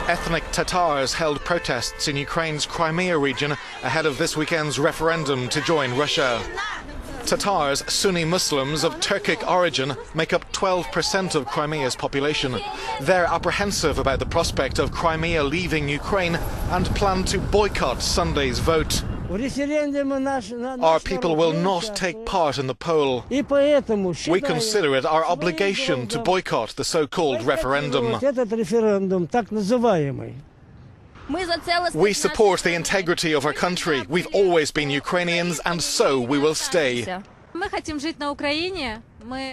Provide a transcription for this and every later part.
Ethnic Tatars held protests in Ukraine's Crimea region ahead of this weekend's referendum to join Russia. Tatars, Sunni Muslims of Turkic origin, make up 12% of Crimea's population. They're apprehensive about the prospect of Crimea leaving Ukraine and plan to boycott Sunday's vote. Our people will not take part in the poll. We consider it our obligation to boycott the so-called referendum. We support the integrity of our country. We've always been Ukrainians, and so we will stay.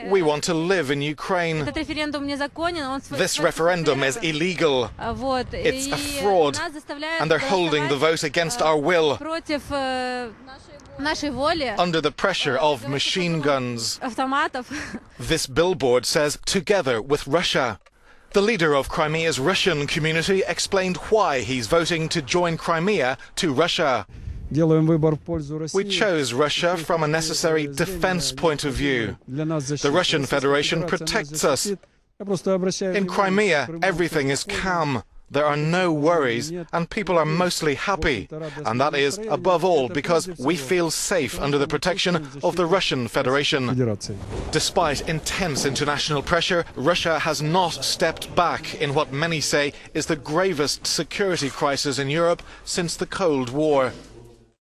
We want to live in Ukraine. This referendum is illegal. It's a fraud, and they're holding the vote against our will, under the pressure of machine guns. This billboard says, "Together with Russia." The leader of Crimea's Russian community explained why he's voting to join Crimea to Russia. We chose Russia from a necessary defense point of view. The Russian Federation protects us. In Crimea, everything is calm. There are no worries, and people are mostly happy. And that is, above all, because we feel safe under the protection of the Russian Federation. Despite intense international pressure, Russia has not stepped back in what many say is the gravest security crisis in Europe since the Cold War.